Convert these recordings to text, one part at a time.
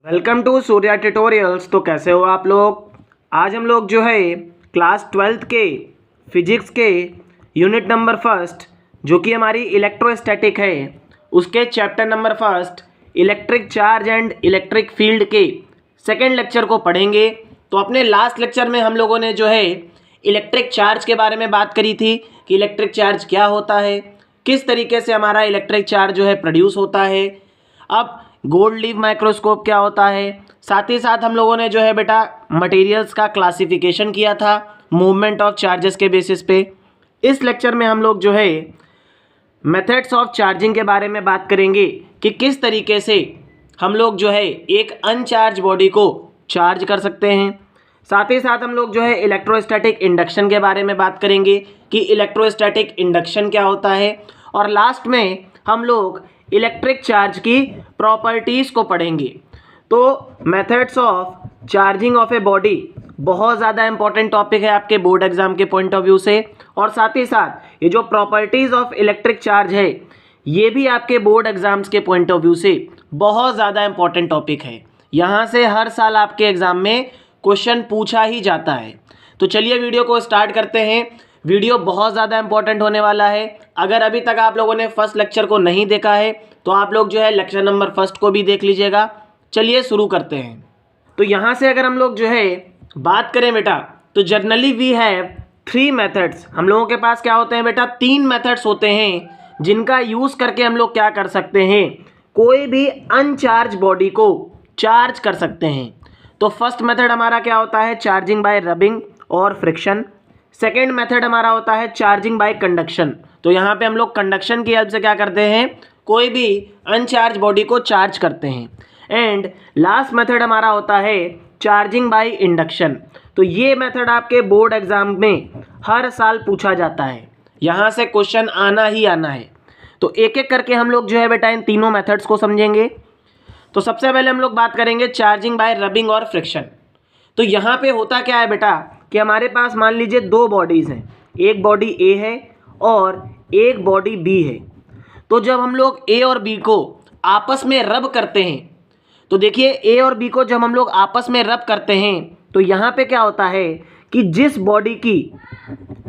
Welcome to Surya tutorials. तो कैसे हो आप लोग। आज हम लोग जो है क्लास 12th के फिजिक्स के यूनिट नंबर फर्स्ट जो कि हमारी इलेक्ट्रोस्टैटिक है उसके chapter number first electric charge and electric field के सेकेंड लेक्चर को पढ़ेंगे। तो अपने लास्ट लेक्चर में हम लोगों ने जो है इलेक्ट्रिक चार्ज के बारे में बात करी थी कि इलेक्ट्रिक चार्ज क्या होता है, किस तरीके से हमारा इलेक्ट्रिक चार्ज जो है प्रोड्यूस होता है। अब गोल्ड लीफ माइक्रोस्कोप क्या होता है, साथ ही साथ हम लोगों ने जो है बेटा मटेरियल्स का क्लासिफिकेशन किया था मूवमेंट ऑफ चार्जेस के बेसिस पे। इस लेक्चर में हम लोग जो है मेथड्स ऑफ चार्जिंग के बारे में बात करेंगे कि किस तरीके से हम लोग जो है एक अनचार्ज बॉडी को चार्ज कर सकते हैं। साथ ही साथ हम लोग जो है इलेक्ट्रोस्टैटिक इंडक्शन के बारे में बात करेंगे कि इलेक्ट्रोस्टैटिक इंडक्शन क्या होता है। और लास्ट में हम लोग इलेक्ट्रिक चार्ज की प्रॉपर्टीज़ को पढ़ेंगे। तो methods of charging of a body बहुत ज़्यादा इंपॉर्टेंट टॉपिक है आपके बोर्ड एग्जाम के पॉइंट ऑफ व्यू से। और साथ ही साथ ये जो प्रॉपर्टीज़ ऑफ इलेक्ट्रिक चार्ज है ये भी आपके बोर्ड एग्जाम्स के पॉइंट ऑफ व्यू से बहुत ज़्यादा इंपॉर्टेंट टॉपिक है। यहाँ से हर साल आपके एग्ज़ाम में क्वेश्चन पूछा ही जाता है। तो चलिए वीडियो को स्टार्ट करते हैं। वीडियो बहुत ज़्यादा इंपॉर्टेंट होने वाला है। अगर अभी तक आप लोगों ने फर्स्ट लेक्चर को नहीं देखा है तो आप लोग जो है लेक्चर नंबर फर्स्ट को भी देख लीजिएगा। चलिए शुरू करते हैं। तो यहाँ से अगर हम लोग जो है बात करें बेटा तो जनरली वी हैव 3 मेथड्स। हम लोगों के पास क्या होते हैं बेटा 3 मेथड्स होते हैं जिनका यूज़ करके हम लोग क्या कर सकते हैं, कोई भी अनचार्ज बॉडी को चार्ज कर सकते हैं। तो फर्स्ट मेथड हमारा क्या होता है चार्जिंग बाय रबिंग और फ्रिक्शन। सेकेंड मेथड हमारा होता है चार्जिंग बाय कंडक्शन। तो यहाँ पे हम लोग कंडक्शन की हेल्प से क्या करते हैं, कोई भी अनचार्ज बॉडी को चार्ज करते हैं। एंड लास्ट मेथड हमारा होता है चार्जिंग बाय इंडक्शन। तो ये मेथड आपके बोर्ड एग्जाम में हर साल पूछा जाता है, यहाँ से क्वेश्चन आना ही आना है। तो एक एक करके हम लोग जो है बेटा इन तीनों मेथड्स को समझेंगे। तो सबसे पहले हम लोग बात करेंगे चार्जिंग बाय रबिंग और फ्रिक्शन। तो यहाँ पे होता क्या है बेटा कि हमारे पास मान लीजिए 2 बॉडीज़ हैं, एक बॉडी ए है और एक बॉडी बी है। तो जब हम लोग ए और बी को आपस में रब करते हैं तो देखिए ए और बी को जब हम लोग आपस में रब करते हैं तो यहाँ पे क्या होता है कि जिस बॉडी की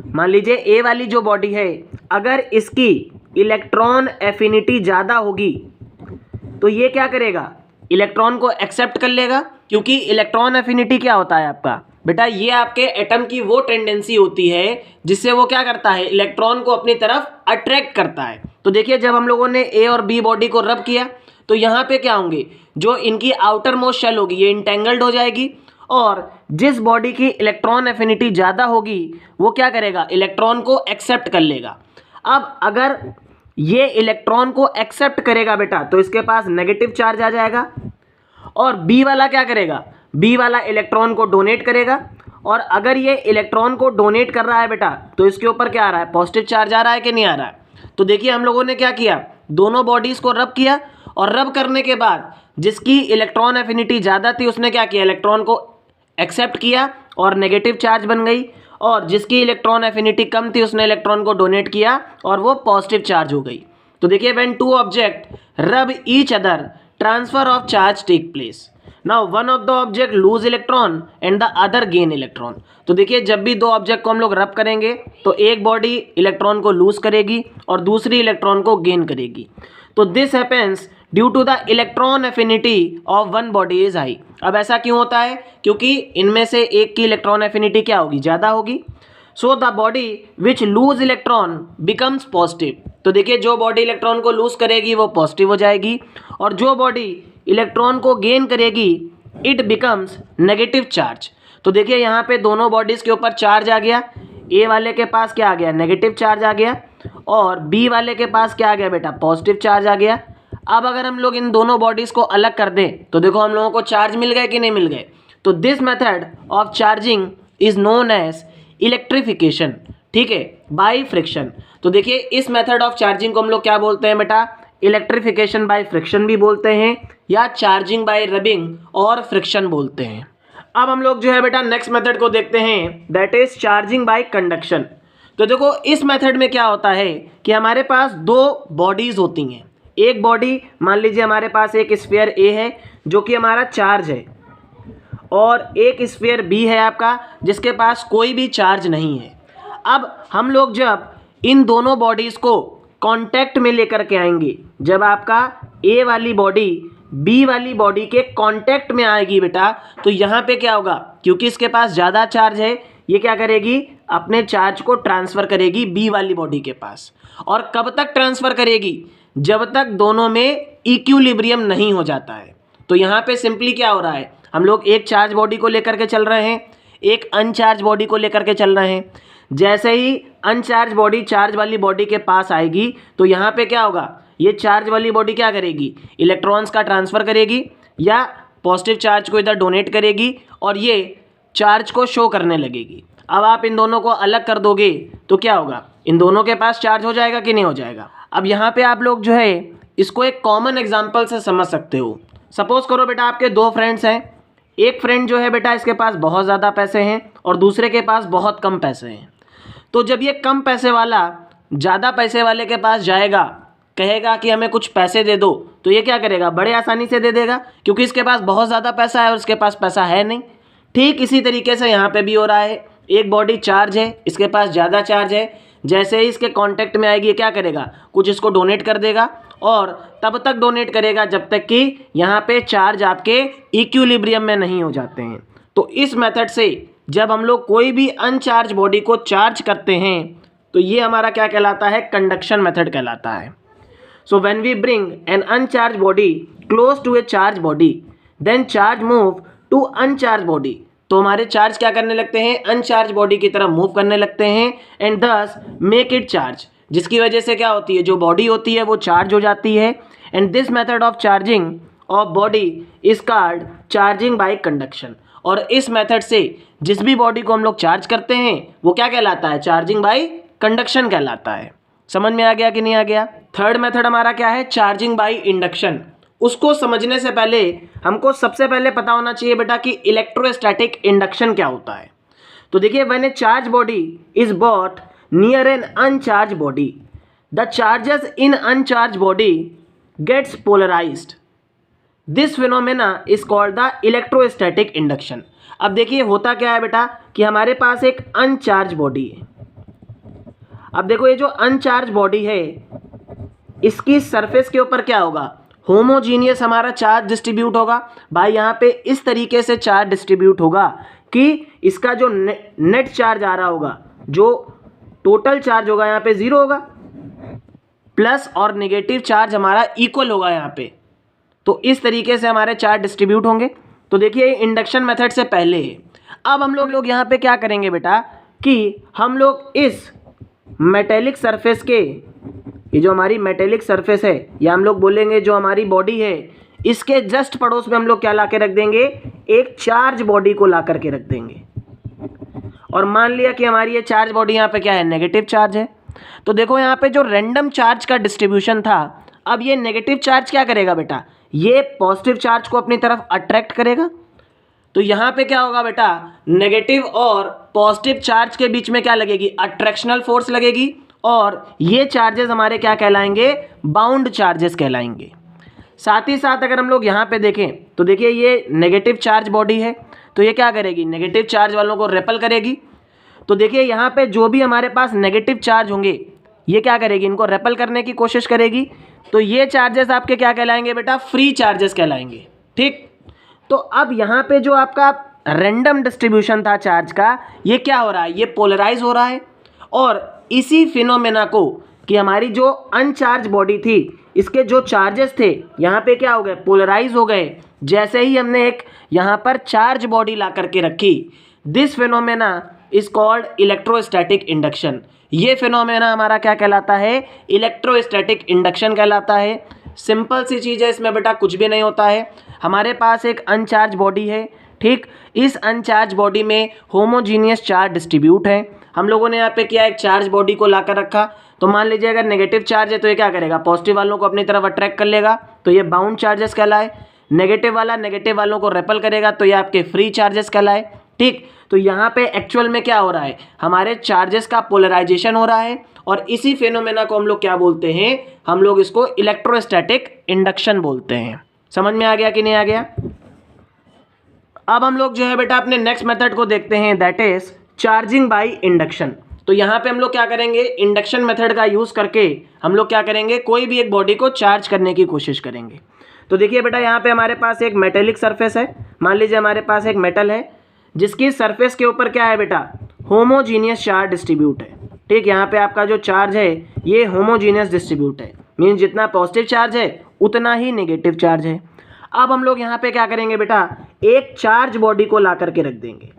मान लीजिए ए वाली जो बॉडी है अगर इसकी इलेक्ट्रॉन एफिनिटी ज़्यादा होगी तो ये क्या करेगा, इलेक्ट्रॉन को एक्सेप्ट कर लेगा। क्योंकि इलेक्ट्रॉन एफिनिटी क्या होता है आपका बेटा, ये आपके एटम की वो टेंडेंसी होती है जिससे वो क्या करता है, इलेक्ट्रॉन को अपनी तरफ अट्रैक्ट करता है। तो देखिए जब हम लोगों ने ए और बी बॉडी को रब किया तो यहाँ पे क्या होंगे, जो इनकी आउटर मोस्ट शेल होगी ये इंटेंगल्ड हो जाएगी और जिस बॉडी की इलेक्ट्रॉन एफिनिटी ज़्यादा होगी वो क्या करेगा, इलेक्ट्रॉन को एक्सेप्ट कर लेगा। अब अगर ये इलेक्ट्रॉन को एक्सेप्ट करेगा बेटा तो इसके पास नेगेटिव चार्ज आ जाएगा और बी वाला क्या करेगा, बी वाला इलेक्ट्रॉन को डोनेट करेगा। और अगर ये इलेक्ट्रॉन को डोनेट कर रहा है बेटा तो इसके ऊपर क्या आ रहा है, पॉजिटिव चार्ज आ रहा है कि नहीं आ रहा है। तो देखिए हम लोगों ने क्या किया, दोनों बॉडीज़ को रब किया और रब करने के बाद जिसकी इलेक्ट्रॉन एफिनिटी ज़्यादा थी उसने क्या किया, इलेक्ट्रॉन को एक्सेप्ट किया और नेगेटिव चार्ज बन गई। और जिसकी इलेक्ट्रॉन एफिनिटी कम थी उसने इलेक्ट्रॉन को डोनेट किया और वो पॉजिटिव चार्ज हो गई। तो देखिए when 2 object rub each other transfer of charge take place. Now one of the object lose electron and the other gain electron. तो देखिए जब भी 2 ऑब्जेक्ट को हम लोग रब करेंगे तो एक बॉडी इलेक्ट्रॉन को लूज करेगी और दूसरी इलेक्ट्रॉन को गेन करेगी। तो this happens due to the electron affinity of one body is high. अब ऐसा क्यों होता है, क्योंकि इनमें से एक की इलेक्ट्रॉन एफिनिटी क्या होगी, ज़्यादा होगी। So the body which loose electron becomes positive. तो देखिए जो बॉडी इलेक्ट्रॉन को लूज करेगी वो पॉजिटिव हो जाएगी और जो बॉडी इलेक्ट्रॉन को गेन करेगी इट बिकम्स नेगेटिव चार्ज। तो देखिए यहाँ पे दोनों बॉडीज़ के ऊपर चार्ज आ गया, ए वाले के पास क्या आ गया, नेगेटिव चार्ज आ गया और बी वाले के पास क्या आ गया बेटा, पॉजिटिव चार्ज आ गया। अब अगर हम लोग इन दोनों बॉडीज़ को अलग कर दें तो देखो हम लोगों को चार्ज मिल गए कि नहीं मिल गए। तो this method of charging is known as electrification, ठीक है, बाय फ्रिक्शन। तो देखिए इस मेथड ऑफ चार्जिंग को हम लोग क्या बोलते हैं बेटा, इलेक्ट्रिफिकेशन बाय फ्रिक्शन भी बोलते हैं या चार्जिंग बाय रबिंग और फ्रिक्शन बोलते हैं। अब हम लोग जो है बेटा नेक्स्ट मेथड को देखते हैं, that is charging by conduction. तो देखो इस मेथड में क्या होता है कि हमारे पास 2 बॉडीज़ होती हैं, एक बॉडी मान लीजिए हमारे पास एक स्फीयर ए है जो कि हमारा चार्ज है, और एक स्फीयर बी है आपका जिसके पास कोई भी चार्ज नहीं है। अब हम लोग जब इन दोनों बॉडीज़ को कांटेक्ट में लेकर के आएंगे, जब आपका ए वाली बॉडी बी वाली बॉडी के कांटेक्ट में आएगी बेटा, तो यहाँ पे क्या होगा, क्योंकि इसके पास ज़्यादा चार्ज है, ये क्या करेगी, अपने चार्ज को ट्रांसफ़र करेगी बी वाली बॉडी के पास। और कब तक ट्रांसफ़र करेगी, जब तक दोनों में इक्विलिब्रियम नहीं हो जाता है। तो यहाँ पे सिंपली क्या हो रहा है, हम लोग एक चार्ज बॉडी को लेकर के चल रहे हैं, एक अनचार्ज बॉडी को लेकर के चल रहे हैं। जैसे ही अनचार्ज बॉडी चार्ज वाली बॉडी के पास आएगी तो यहाँ पे क्या होगा, ये चार्ज वाली बॉडी क्या करेगी, इलेक्ट्रॉन्स का ट्रांसफ़र करेगी या पॉजिटिव चार्ज को इधर डोनेट करेगी और ये चार्ज को शो करने लगेगी। अब आप इन दोनों को अलग कर दोगे तो क्या होगा, इन दोनों के पास चार्ज हो जाएगा कि नहीं हो जाएगा। अब यहाँ पे आप लोग जो है इसको एक कॉमन एग्जांपल से समझ सकते हो। सपोज करो बेटा आपके दो फ्रेंड्स हैं, एक फ्रेंड जो है बेटा इसके पास बहुत ज़्यादा पैसे हैं और दूसरे के पास बहुत कम पैसे हैं। तो जब ये कम पैसे वाला ज़्यादा पैसे वाले के पास जाएगा, कहेगा कि हमें कुछ पैसे दे दो, तो ये क्या करेगा, बड़े आसानी से दे देगा, क्योंकि इसके पास बहुत ज़्यादा पैसा है और इसके पास पैसा है नहीं। ठीक इसी तरीके से यहाँ पे भी हो रहा है, एक बॉडी चार्ज है, इसके पास ज़्यादा चार्ज है, जैसे ही इसके कांटेक्ट में आएगी ये क्या करेगा, कुछ इसको डोनेट कर देगा और तब तक डोनेट करेगा जब तक कि यहाँ पे चार्ज आपके इक्विलिब्रियम में नहीं हो जाते हैं। तो इस मेथड से जब हम लोग कोई भी अनचार्ज बॉडी को चार्ज करते हैं तो ये हमारा क्या कहलाता है, कंडक्शन मेथड कहलाता है। So when we bring an uncharge body close to a charge body then charge move to uncharge body, तो हमारे चार्ज क्या करने लगते हैं, अनचार्ज बॉडी की तरफ मूव करने लगते हैं एंड दस मेक इट चार्ज, जिसकी वजह से क्या होती है, जो बॉडी होती है वो चार्ज हो जाती है। And this method of charging of body is called charging by conduction. और इस मेथड से जिस भी बॉडी को हम लोग चार्ज करते हैं वो क्या कहलाता है, चार्जिंग बाय कंडक्शन कहलाता है। समझ में आ गया कि नहीं आ गया। थर्ड मेथड हमारा क्या है, चार्जिंग बाय इंडक्शन। उसको समझने से पहले हमको सबसे पहले पता होना चाहिए बेटा कि इलेक्ट्रोस्टैटिक इंडक्शन क्या होता है। तो देखिए, when a charge body is bought near an uncharge body the charges in uncharge body gets polarized, this phenomena is called the electrostatic induction. अब देखिए होता क्या है बेटा कि हमारे पास एक अनचार्ज बॉडी है। अब देखो ये जो अनचार्ज बॉडी है इसकी सरफेस के ऊपर क्या होगा, होमोजीनियस हमारा चार्ज डिस्ट्रीब्यूट होगा। भाई यहाँ पे इस तरीके से चार्ज डिस्ट्रीब्यूट होगा कि इसका जो नेट चार्ज आ रहा होगा, जो टोटल चार्ज होगा यहाँ पे 0 होगा, प्लस और नेगेटिव चार्ज हमारा इक्वल होगा यहाँ पे। तो इस तरीके से हमारे चार्ज डिस्ट्रीब्यूट होंगे। तो देखिए इंडक्शन मेथड से पहले है। अब हम लोग यहाँ पे क्या करेंगे बेटा कि हम लोग इस मेटेलिक सरफेस के, ये जो हमारी मेटेलिक सरफेस है या हम लोग बोलेंगे जो हमारी बॉडी है, इसके जस्ट पड़ोस में हम लोग क्या ला के रख देंगे, एक चार्ज बॉडी को ला करके रख देंगे। और मान लिया कि हमारी ये चार्ज बॉडी यहाँ पे क्या है, नेगेटिव चार्ज है। तो देखो यहाँ पे जो रैंडम चार्ज का डिस्ट्रीब्यूशन था, अब ये नेगेटिव चार्ज क्या करेगा बेटा, ये पॉजिटिव चार्ज को अपनी तरफ अट्रैक्ट करेगा। तो यहाँ पे क्या होगा बेटा, नेगेटिव और पॉजिटिव चार्ज के बीच में क्या लगेगी, अट्रैक्शनल फोर्स लगेगी, और ये चार्जेस हमारे क्या कहलाएंगे, बाउंड चार्जेस कहलाएंगे। साथ ही साथ अगर हम लोग यहाँ पे देखें तो देखिए ये नेगेटिव चार्ज बॉडी है, तो ये क्या करेगी, नेगेटिव चार्ज वालों को रेपल करेगी। तो देखिए यहाँ पे जो भी हमारे पास नेगेटिव चार्ज होंगे ये क्या करेगी, इनको रेपल करने की कोशिश करेगी। तो ये चार्जेस आपके क्या कहलाएंगे बेटा, फ्री चार्जेस कहलाएंगे। ठीक, तो अब यहाँ पे जो आपका रैंडम डिस्ट्रीब्यूशन था चार्ज का, ये क्या हो रहा है, ये पोलराइज हो रहा है। और इसी फिनोमेना को कि हमारी जो अनचार्ज बॉडी थी इसके जो चार्जेस थे यहाँ पे क्या हो गए, पोलराइज हो गए, जैसे ही हमने एक यहाँ पर चार्ज बॉडी ला करके रखी। This phenomena is called electrostatic induction. ये फिनोमेना हमारा क्या कहलाता है, इलेक्ट्रोस्टैटिक इंडक्शन कहलाता है। सिंपल सी चीज़ है, इसमें बेटा कुछ भी नहीं होता है। हमारे पास एक अनचार्ज बॉडी है, ठीक, इस अनचार्ज बॉडी में होमोजीनियस चार्ज डिस्ट्रीब्यूट है। हम लोगों ने यहाँ पे किया, एक चार्ज बॉडी को लाकर रखा। तो मान लीजिए अगर नेगेटिव चार्ज है तो ये क्या करेगा, पॉजिटिव वालों को अपनी तरफ अट्रैक्ट कर लेगा, तो ये बाउंड चार्जेस कहलाए। नेगेटिव वाला नेगेटिव वालों को रेपल करेगा, तो ये आपके फ्री चार्जेस कहलाए। ठीक, तो यहाँ पे एक्चुअल में क्या हो रहा है, हमारे चार्जेस का पोलराइजेशन हो रहा है और इसी फेनोमेना को हम लोग क्या बोलते हैं, हम लोग इसको इलेक्ट्रोस्टैटिक इंडक्शन बोलते हैं। समझ में आ गया कि नहीं आ गया? अब हम लोग जो है बेटा अपने नेक्स्ट मेथड को देखते हैं, that is charging by induction. तो यहाँ पे हम लोग क्या करेंगे, इंडक्शन मेथड का यूज करके हम लोग क्या करेंगे, कोई भी एक बॉडी को चार्ज करने की कोशिश करेंगे। तो देखिए बेटा यहाँ पे हमारे पास एक मेटेलिक सरफेस है, मान लीजिए हमारे पास एक मेटल है जिसकी सरफेस के ऊपर क्या है बेटा, होमोजीनियस चार्ज डिस्ट्रीब्यूट है। ठीक, यहाँ पे आपका जो चार्ज है ये होमोजीनियस डिस्ट्रीब्यूट है, मीन्स जितना पॉजिटिव चार्ज है उतना ही नेगेटिव चार्ज है। अब हम लोग यहाँ पे क्या करेंगे बेटा, एक चार्ज बॉडी को ला करके रख देंगे।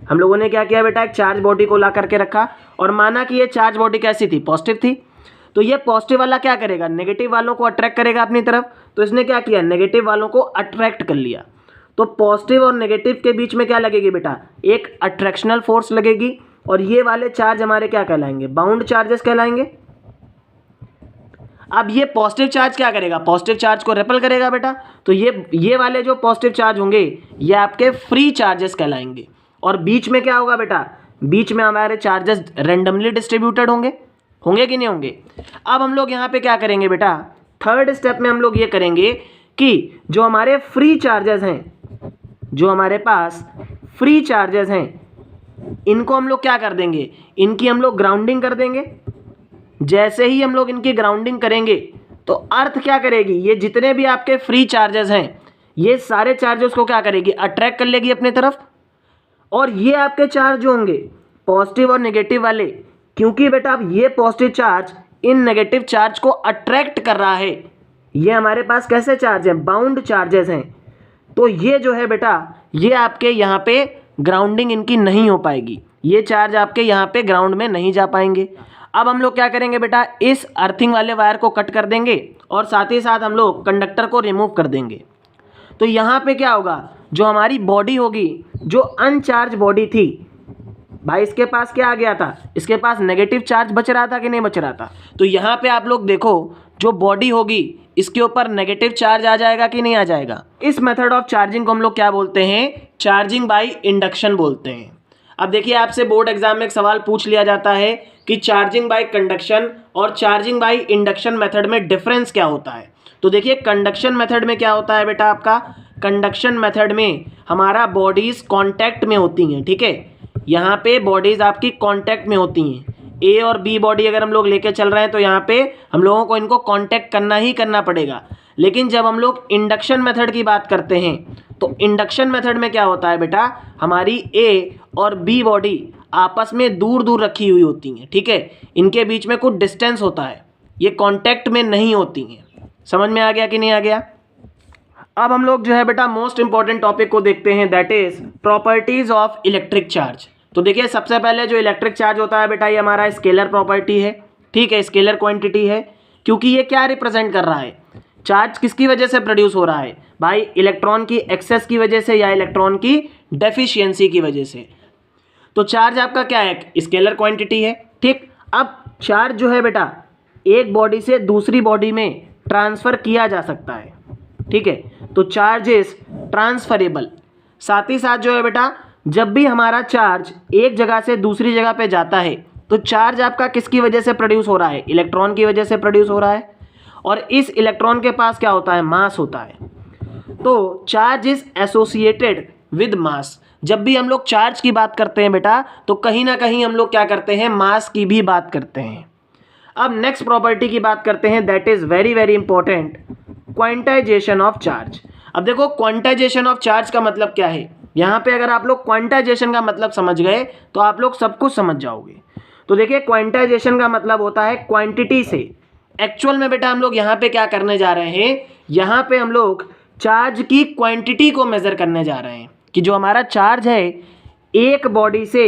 हम लोगों ने क्या किया बेटा, एक चार्ज बॉडी को ला करके रखा और माना कि ये चार्ज बॉडी कैसी थी, पॉजिटिव थी। तो ये पॉजिटिव वाला क्या करेगा, नेगेटिव वालों को अट्रैक्ट करेगा अपनी तरफ। तो इसने क्या किया, नेगेटिव वालों को अट्रैक्ट कर लिया। तो पॉजिटिव और नेगेटिव के बीच में क्या लगेगी बेटा, एक अट्रैक्शनल फोर्स लगेगी और ये वाले चार्ज हमारे क्या कहलाएंगे, बाउंड चार्जेस कहलाएंगे। अब ये पॉजिटिव चार्ज क्या करेगा, पॉजिटिव चार्ज को रेपल करेगा बेटा। तो ये वाले जो पॉजिटिव चार्ज होंगे ये आपके फ्री चार्जेस कहलाएंगे। और बीच में क्या होगा बेटा, बीच में हमारे चार्जेस रेंडमली डिस्ट्रीब्यूटेड होंगे कि नहीं होंगे। अब हम लोग यहाँ पे क्या करेंगे बेटा, थर्ड स्टेप में हम लोग ये करेंगे कि जो हमारे फ्री चार्जेस हैं, जो हमारे पास फ्री चार्जेस हैं, इनको हम लोग क्या कर देंगे, इनकी हम लोग ग्राउंडिंग कर देंगे। जैसे ही हम लोग इनकी ग्राउंडिंग करेंगे तो अर्थ क्या करेगी, ये जितने भी आपके फ्री चार्जेस हैं ये सारे चार्जेस को क्या करेगी, अट्रैक्ट कर लेगी अपने तरफ। और ये आपके चार्ज जो होंगे पॉजिटिव और नेगेटिव वाले, क्योंकि बेटा अब ये positive charge in negative charge को अट्रैक्ट कर रहा है, ये हमारे पास कैसे चार्ज हैं, बाउंड चार्जेस हैं। तो ये जो है बेटा ये आपके यहाँ पे ग्राउंडिंग इनकी नहीं हो पाएगी, ये चार्ज आपके यहाँ पे ग्राउंड में नहीं जा पाएंगे। अब हम लोग क्या करेंगे बेटा, इस अर्थिंग वाले वायर को कट कर देंगे और साथ ही साथ हम लोग कंडक्टर को रिमूव कर देंगे। तो यहाँ पे क्या होगा, जो हमारी बॉडी होगी, जो अनचार्ज बॉडी थी भाई, इसके पास क्या आ गया था, इसके पास नेगेटिव चार्ज बच रहा था कि नहीं बच रहा था। तो यहाँ पे आप लोग देखो जो बॉडी होगी इसके ऊपर नेगेटिव चार्ज आ जाएगा कि नहीं आ जाएगा। इस मेथड ऑफ चार्जिंग को हम लोग क्या बोलते हैं, चार्जिंग बाय इंडक्शन बोलते हैं। अब देखिए आपसे बोर्ड एग्जाम में एक सवाल पूछ लिया जाता है कि चार्जिंग बाय कंडक्शन और चार्जिंग बाय इंडक्शन मेथड में डिफरेंस क्या होता है। तो देखिए कंडक्शन मेथड में क्या होता है बेटा, आपका कंडक्शन मेथड में हमारा बॉडीज कांटेक्ट में होती हैं। ठीक है, यहाँ पे बॉडीज आपकी कांटेक्ट में होती हैं। ए और बी बॉडी अगर हम लोग लेके चल रहे हैं तो यहाँ पे हम लोगों को इनको कांटेक्ट करना ही करना पड़ेगा। लेकिन जब हम लोग इंडक्शन मेथड की बात करते हैं तो इंडक्शन मेथड में क्या होता है बेटा, हमारी ए और बी बॉडी आपस में दूर दूर रखी हुई होती हैं। ठीक है, इनके बीच में कुछ डिस्टेंस होता है, ये कांटेक्ट में नहीं होती हैं। समझ में आ गया कि नहीं आ गया? अब हम लोग जो है बेटा मोस्ट इंपॉर्टेंट टॉपिक को देखते हैं, that is properties of electric charge. तो देखिए सबसे पहले जो इलेक्ट्रिक चार्ज होता है बेटा, ये हमारा स्केलर प्रॉपर्टी है। ठीक है, स्केलर क्वांटिटी है, क्योंकि ये क्या रिप्रेजेंट कर रहा है, चार्ज किसकी वजह से प्रोड्यूस हो रहा है भाई, इलेक्ट्रॉन की एक्सेस की वजह से या इलेक्ट्रॉन की डेफिशिएंसी की वजह से। तो चार्ज आपका क्या है, स्केलर क्वांटिटी है। ठीक, अब चार्ज जो है बेटा एक बॉडी से दूसरी बॉडी में ट्रांसफर किया जा सकता है। ठीक है, तो चार्ज इज ट्रांसफरेबल। साथ ही साथ जो है बेटा जब भी हमारा चार्ज एक जगह से दूसरी जगह पे जाता है तो चार्ज आपका किसकी वजह से प्रोड्यूस हो रहा है, इलेक्ट्रॉन की वजह से प्रोड्यूस हो रहा है। और इस इलेक्ट्रॉन के पास क्या होता है, मास होता है। तो charge is associated with mass. जब भी हम लोग चार्ज की बात करते हैं बेटा तो कहीं ना कहीं हम लोग क्या करते हैं, मास की भी बात करते हैं। अब नेक्स्ट प्रॉपर्टी की बात करते हैं, that is very very important, quantization of charge. अब देखो क्वांटाइजेशन ऑफ चार्ज का मतलब क्या है, यहाँ पे अगर आप लोग क्वांटाइजेशन का मतलब समझ गए तो आप लोग सब कुछ समझ जाओगे। तो देखिए क्वांटाइजेशन का मतलब होता है क्वांटिटी से। एक्चुअल में बेटा हम लोग यहाँ पे क्या करने जा रहे हैं, यहाँ पे हम लोग चार्ज की क्वांटिटी को मेजर करने जा रहे हैं कि जो हमारा चार्ज है एक बॉडी से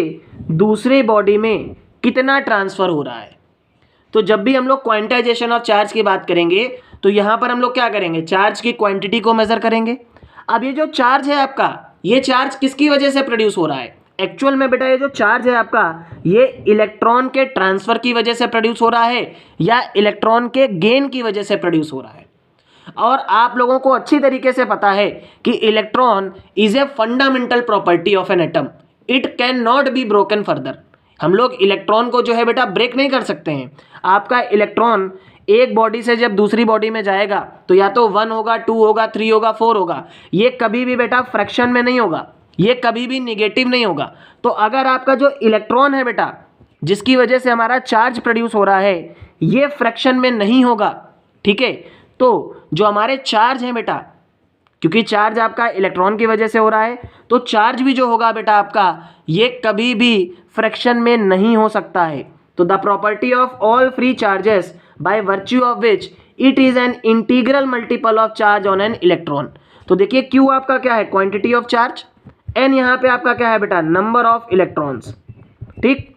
दूसरी बॉडी में कितना ट्रांसफर हो रहा है। तो जब भी हम लोग क्वांटाइजेशन ऑफ चार्ज की बात करेंगे तो यहाँ पर हम लोग क्या करेंगे, चार्ज की क्वांटिटी को मेजर करेंगे। अब ये जो चार्ज है आपका, ये चार्ज किसकी वजह से प्रोड्यूस हो रहा है, एक्चुअल में बेटा ये जो चार्ज है आपका ये इलेक्ट्रॉन के ट्रांसफर की वजह से प्रोड्यूस हो रहा है या इलेक्ट्रॉन के गेन की वजह से प्रोड्यूस हो रहा है। और आप लोगों को अच्छी तरीके से पता है कि electron is a fundamental property of an atom, it can not be broken further. हम लोग इलेक्ट्रॉन को जो है बेटा ब्रेक नहीं कर सकते हैं। आपका इलेक्ट्रॉन एक बॉडी से जब दूसरी बॉडी में जाएगा तो या तो 1 होगा, 2 होगा, 3 होगा, 4 होगा। ये कभी भी बेटा फ्रैक्शन में नहीं होगा, ये कभी भी निगेटिव नहीं होगा। तो अगर आपका जो इलेक्ट्रॉन है बेटा, जिसकी वजह से हमारा चार्ज प्रोड्यूस हो रहा है, ये फ्रैक्शन में नहीं होगा, ठीक है। तो जो हमारे चार्ज है बेटा, क्योंकि चार्ज आपका इलेक्ट्रॉन की वजह से हो रहा है, तो चार्ज भी जो होगा बेटा आपका, ये कभी भी फ्रैक्शन में नहीं हो सकता है। तो the property of all free charges by virtue of which it is an integral multiple of charge on an electron. तो देखिए Q आपका क्या है, क्वांटिटी ऑफ चार्ज, N यहाँ पे आपका क्या है बेटा, नंबर ऑफ इलेक्ट्रॉन्स, ठीक।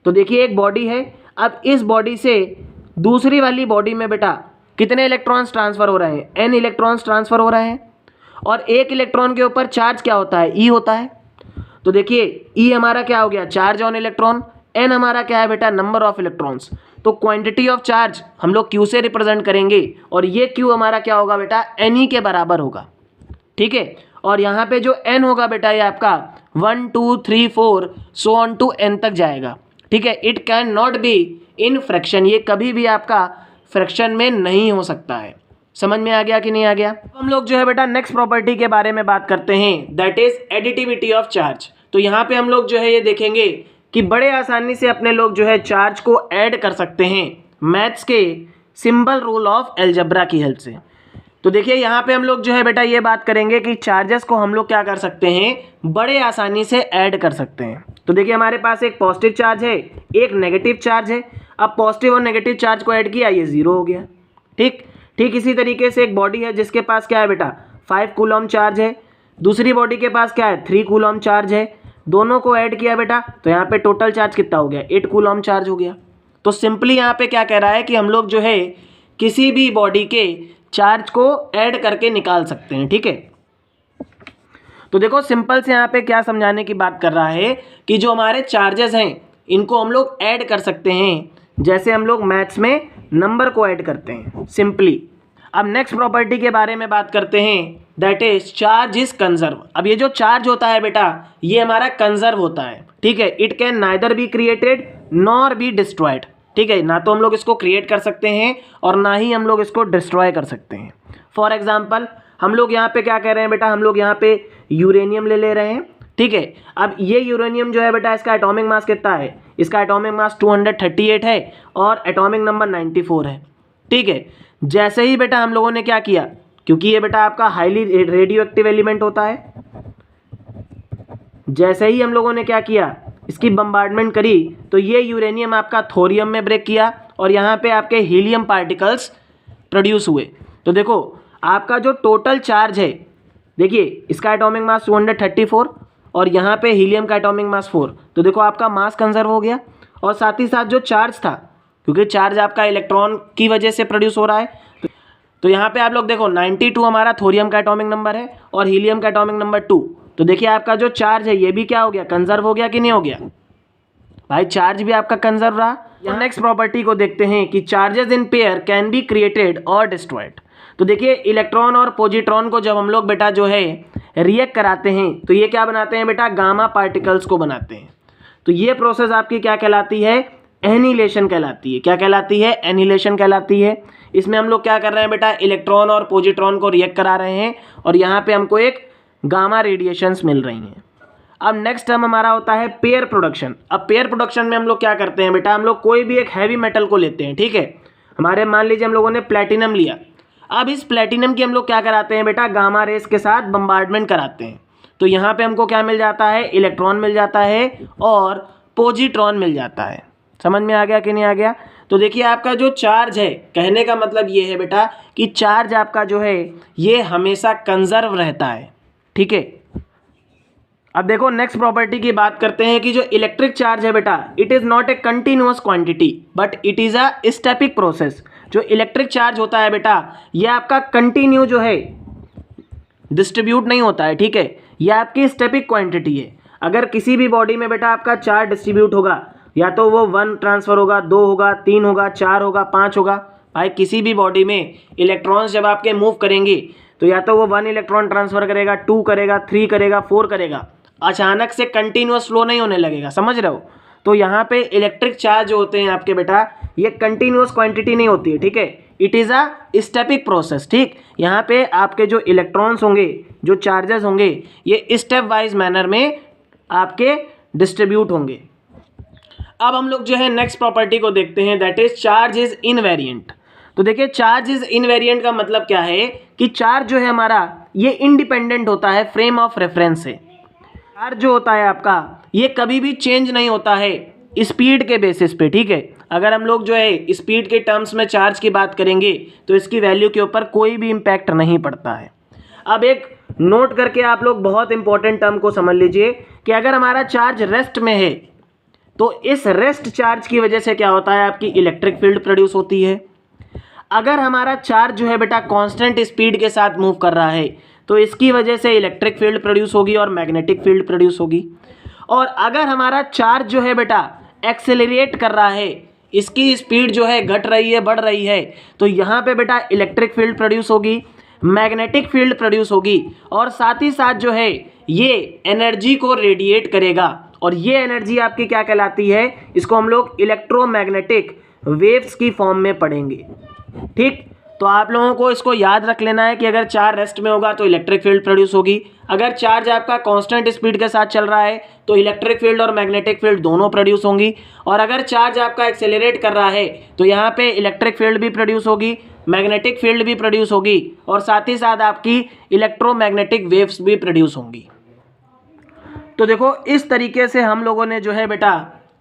तो देखिए एक बॉडी है, अब इस बॉडी से दूसरी वाली बॉडी में बेटा कितने इलेक्ट्रॉन्स ट्रांसफर हो रहे हैं, N इलेक्ट्रॉन्स ट्रांसफर हो रहे हैं। और एक इलेक्ट्रॉन के ऊपर चार्ज क्या होता है, E होता है। तो देखिए E हमारा क्या हो गया, चार्ज ऑन इलेक्ट्रॉन, N हमारा क्या है बेटा, नंबर ऑफ इलेक्ट्रॉन्स। तो क्वांटिटी ऑफ चार्ज हम लोग Q से रिप्रेजेंट करेंगे और ये Q हमारा क्या होगा बेटा, Ne के बराबर होगा, ठीक है। और यहाँ पे जो N होगा बेटा, ये आपका 1 2 3 4 सो ऑन टू N तक जाएगा, ठीक है। It can not be in fraction, ये कभी भी आपका फ्रैक्शन में नहीं हो सकता है। समझ में आ गया कि नहीं आ गया। हम लोग जो है बेटा नेक्स्ट प्रॉपर्टी के बारे में बात करते हैं, that is additivity of charge. तो यहाँ पे हम लोग जो है ये देखेंगे कि बड़े आसानी से अपने लोग जो है चार्ज को ऐड कर सकते हैं मैथ्स के सिंबल रूल ऑफ अलजेब्रा की हेल्प से। तो देखिए यहाँ पे हम लोग जो है बेटा ये बात करेंगे कि चार्जेस को हम लोग क्या कर सकते हैं, बड़े आसानी से ऐड कर सकते हैं। तो देखिए हमारे पास एक पॉजिटिव चार्ज है, एक नेगेटिव चार्ज है। अब पॉजिटिव और नेगेटिव चार्ज को ऐड किया, ये 0 हो गया, ठीक। ठीक इसी तरीके से एक बॉडी है जिसके पास क्या है बेटा, 5 कूलम चार्ज है, दूसरी बॉडी के पास क्या है, 3 कूलम चार्ज है। दोनों को ऐड किया बेटा तो यहाँ पे टोटल चार्ज कितना हो गया, 8 कूलम चार्ज हो गया। तो सिंपली यहाँ पे क्या कह रहा है कि हम लोग जो है किसी भी बॉडी के चार्ज को ऐड करके निकाल सकते हैं, ठीक है। तो देखो सिंपल से यहाँ पे क्या समझाने की बात कर रहा है कि जो हमारे चार्जेस हैं इनको हम लोग ऐड कर सकते हैं, जैसे हम लोग मैथ्स में नंबर को ऐड करते हैं सिंपली। अब नेक्स्ट प्रॉपर्टी के बारे में बात करते हैं, that is charge is conserve. अब ये जो चार्ज होता है बेटा, ये हमारा कंजर्व होता है, ठीक है। It can neither be created nor be destroyed, ठीक है। ना तो हम लोग इसको क्रिएट कर सकते हैं और ना ही हम लोग इसको डिस्ट्रॉय कर सकते हैं। फॉर एग्जाम्पल हम लोग यहाँ पे क्या कह रहे हैं बेटा, हम लोग यहाँ पे यूरेनियम ले रहे हैं, ठीक है। अब ये यूरेनियम जो है बेटा, इसका एटॉमिक मास कितना है, इसका एटॉमिक मास 238 है और एटॉमिक नंबर 94 है, ठीक है। जैसे ही बेटा हम लोगों ने क्या किया, क्योंकि ये बेटा आपका हाईली रेडियो एक्टिव एलिमेंट होता है, जैसे ही हम लोगों ने क्या किया, इसकी बम्बार्डमेंट करी, तो ये यूरेनियम आपका थोरियम में ब्रेक किया और यहाँ पे आपके हीलियम पार्टिकल्स प्रोड्यूस हुए। तो देखो आपका जो टोटल चार्ज है, देखिए इसका एटॉमिक मास 234 और यहाँ पे हीलियम का एटॉमिक मास 4। तो देखो आपका मास कंजर्व हो गया और साथ ही साथ जो चार्ज था, क्योंकि चार्ज आपका इलेक्ट्रॉन की वजह से प्रोड्यूस हो रहा है, तो यहाँ पे आप लोग देखो 92 हमारा थोरियम का एटॉमिक नंबर है और हीलियम का एटॉमिक नंबर 2। तो देखिए आपका जो चार्ज है ये भी क्या हो गया, कंजर्व हो गया कि नहीं हो गया भाई, चार्ज भी आपका कंजर्व रहा। यहाँ नेक्स्ट प्रॉपर्टी को देखते हैं कि charges in pair can be created और डिस्ट्रॉयड। तो देखिए इलेक्ट्रॉन और पॉजिट्रॉन को जब हम लोग बेटा जो है रिएक्ट कराते हैं तो ये क्या बनाते हैं बेटा, गामा पार्टिकल्स को बनाते हैं। तो ये प्रोसेस आपकी क्या कहलाती है, एनिलेशन कहलाती है। क्या कहलाती है, एनिलेशन कहलाती है। इसमें हम लोग क्या कर रहे हैं बेटा, इलेक्ट्रॉन और पॉजिट्रॉन को रिएक्ट करा रहे हैं और यहाँ पे हमको एक गामा रेडिएशंस मिल रही हैं। अब नेक्स्ट टर्म हमारा होता है पेयर प्रोडक्शन। अब पेयर प्रोडक्शन में हम लोग क्या करते हैं बेटा, हम लोग कोई भी एक हैवी मेटल को लेते हैं, ठीक है। हमारे मान लीजिए हम लोगों ने प्लेटिनम लिया। अब इस प्लेटिनम की हम लोग क्या कराते हैं बेटा, गामा रेस के साथ बम्बार्डमेंट कराते हैं। तो यहाँ पे हमको क्या मिल जाता है, इलेक्ट्रॉन मिल जाता है और पॉजिट्रॉन मिल जाता है। समझ में आ गया कि नहीं आ गया। तो देखिए आपका जो चार्ज है, कहने का मतलब ये है बेटा कि चार्ज आपका जो है ये हमेशा कंजर्व रहता है, ठीक है। अब देखो नेक्स्ट प्रॉपर्टी की बात करते हैं कि जो इलेक्ट्रिक चार्ज है बेटा, it is not a continuous quantity but it is a static process. जो इलेक्ट्रिक चार्ज होता है बेटा, ये आपका कंटिन्यू जो है डिस्ट्रीब्यूट नहीं होता है, ठीक है। ये आपकी स्टैटिक क्वांटिटी है। अगर किसी भी बॉडी में बेटा आपका चार्ज डिस्ट्रीब्यूट होगा, या तो वो 1 ट्रांसफ़र होगा, 2 होगा, 3 होगा, 4 होगा, 5 होगा। भाई किसी भी बॉडी में इलेक्ट्रॉन्स जब आपके मूव करेंगे तो या तो वो 1 इलेक्ट्रॉन ट्रांसफ़र करेगा, 2 करेगा, 3 करेगा, 4 करेगा। अचानक से कंटिन्यूअस फ्लो नहीं होने लगेगा, समझ रहे हो। तो यहाँ पे इलेक्ट्रिक चार्ज जो होते हैं आपके बेटा, ये कंटिन्यूस क्वांटिटी नहीं होती है, ठीक है, इट इज़ अ स्टेपिक प्रोसेस। ठीक, यहाँ पे आपके जो इलेक्ट्रॉन्स होंगे, जो चार्जेस होंगे, ये स्टेप वाइज मैनर में आपके डिस्ट्रीब्यूट होंगे। अब हम लोग जो है नेक्स्ट प्रॉपर्टी को देखते हैं, that is charge is invariant. तो देखिए चार्ज इज इनवेरिएंट का मतलब क्या है कि चार्ज जो है हमारा ये इंडिपेंडेंट होता है फ्रेम ऑफ रेफरेंस से। चार्ज जो होता है आपका ये कभी भी चेंज नहीं होता है स्पीड के बेसिस पे। ठीक है, अगर हम लोग जो है स्पीड के टर्म्स में चार्ज की बात करेंगे तो इसकी वैल्यू के ऊपर कोई भी इम्पैक्ट नहीं पड़ता है। अब एक नोट करके आप लोग बहुत इंपॉर्टेंट टर्म को समझ लीजिए कि अगर हमारा चार्ज रेस्ट में है तो इस रेस्ट चार्ज की वजह से क्या होता है, आपकी इलेक्ट्रिक फील्ड प्रोड्यूस होती है। अगर हमारा चार्ज जो है बेटा कांस्टेंट स्पीड के साथ मूव कर रहा है तो इसकी वजह से इलेक्ट्रिक फील्ड प्रोड्यूस होगी और मैग्नेटिक फील्ड प्रोड्यूस होगी। और अगर हमारा चार्ज जो है बेटा एक्सेलरेट कर रहा है, इसकी स्पीड जो है घट रही है, बढ़ रही है, तो यहाँ पे बेटा इलेक्ट्रिक फील्ड प्रोड्यूस होगी, मैग्नेटिक फील्ड प्रोड्यूस होगी और साथ ही साथ जो है ये एनर्जी को रेडिएट करेगा। और ये एनर्जी आपकी क्या कहलाती है, इसको हम लोग इलेक्ट्रोमैग्नेटिक वेव्स की फॉर्म में पढ़ेंगे। ठीक, तो आप लोगों को इसको याद रख लेना है कि अगर चार्ज रेस्ट में होगा तो इलेक्ट्रिक फील्ड प्रोड्यूस होगी, अगर चार्ज आपका कांस्टेंट स्पीड के साथ चल रहा है तो इलेक्ट्रिक फील्ड और मैग्नेटिक फील्ड दोनों प्रोड्यूस होंगी, और अगर चार्ज आपका एक्सेलरेट कर रहा है तो यहाँ पे इलेक्ट्रिक फील्ड भी प्रोड्यूस होगी, मैग्नेटिक फील्ड भी प्रोड्यूस होगी और साथ ही साथ आपकी इलेक्ट्रोमैग्नेटिक वेव्स भी प्रोड्यूस होंगी। तो देखो इस तरीके से हम लोगों ने जो है बेटा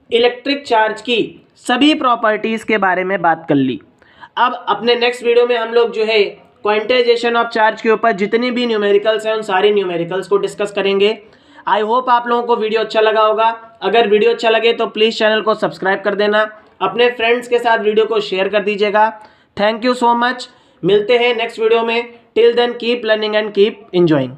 इलेक्ट्रिक चार्ज की सभी प्रॉपर्टीज़ के बारे में बात कर ली। अब अपने नेक्स्ट वीडियो में हम लोग जो है क्वांटाइजेशन ऑफ चार्ज के ऊपर जितनी भी न्यूमेरिकल्स हैं उन सारी न्यूमेरिकल्स को डिस्कस करेंगे। आई होप आप लोगों को वीडियो अच्छा लगा होगा। अगर वीडियो अच्छा लगे तो प्लीज़ चैनल को सब्सक्राइब कर देना, अपने फ्रेंड्स के साथ वीडियो को शेयर कर दीजिएगा। थैंक यू सो मच, मिलते हैं नेक्स्ट वीडियो में। Till then keep learning and keep enjoying.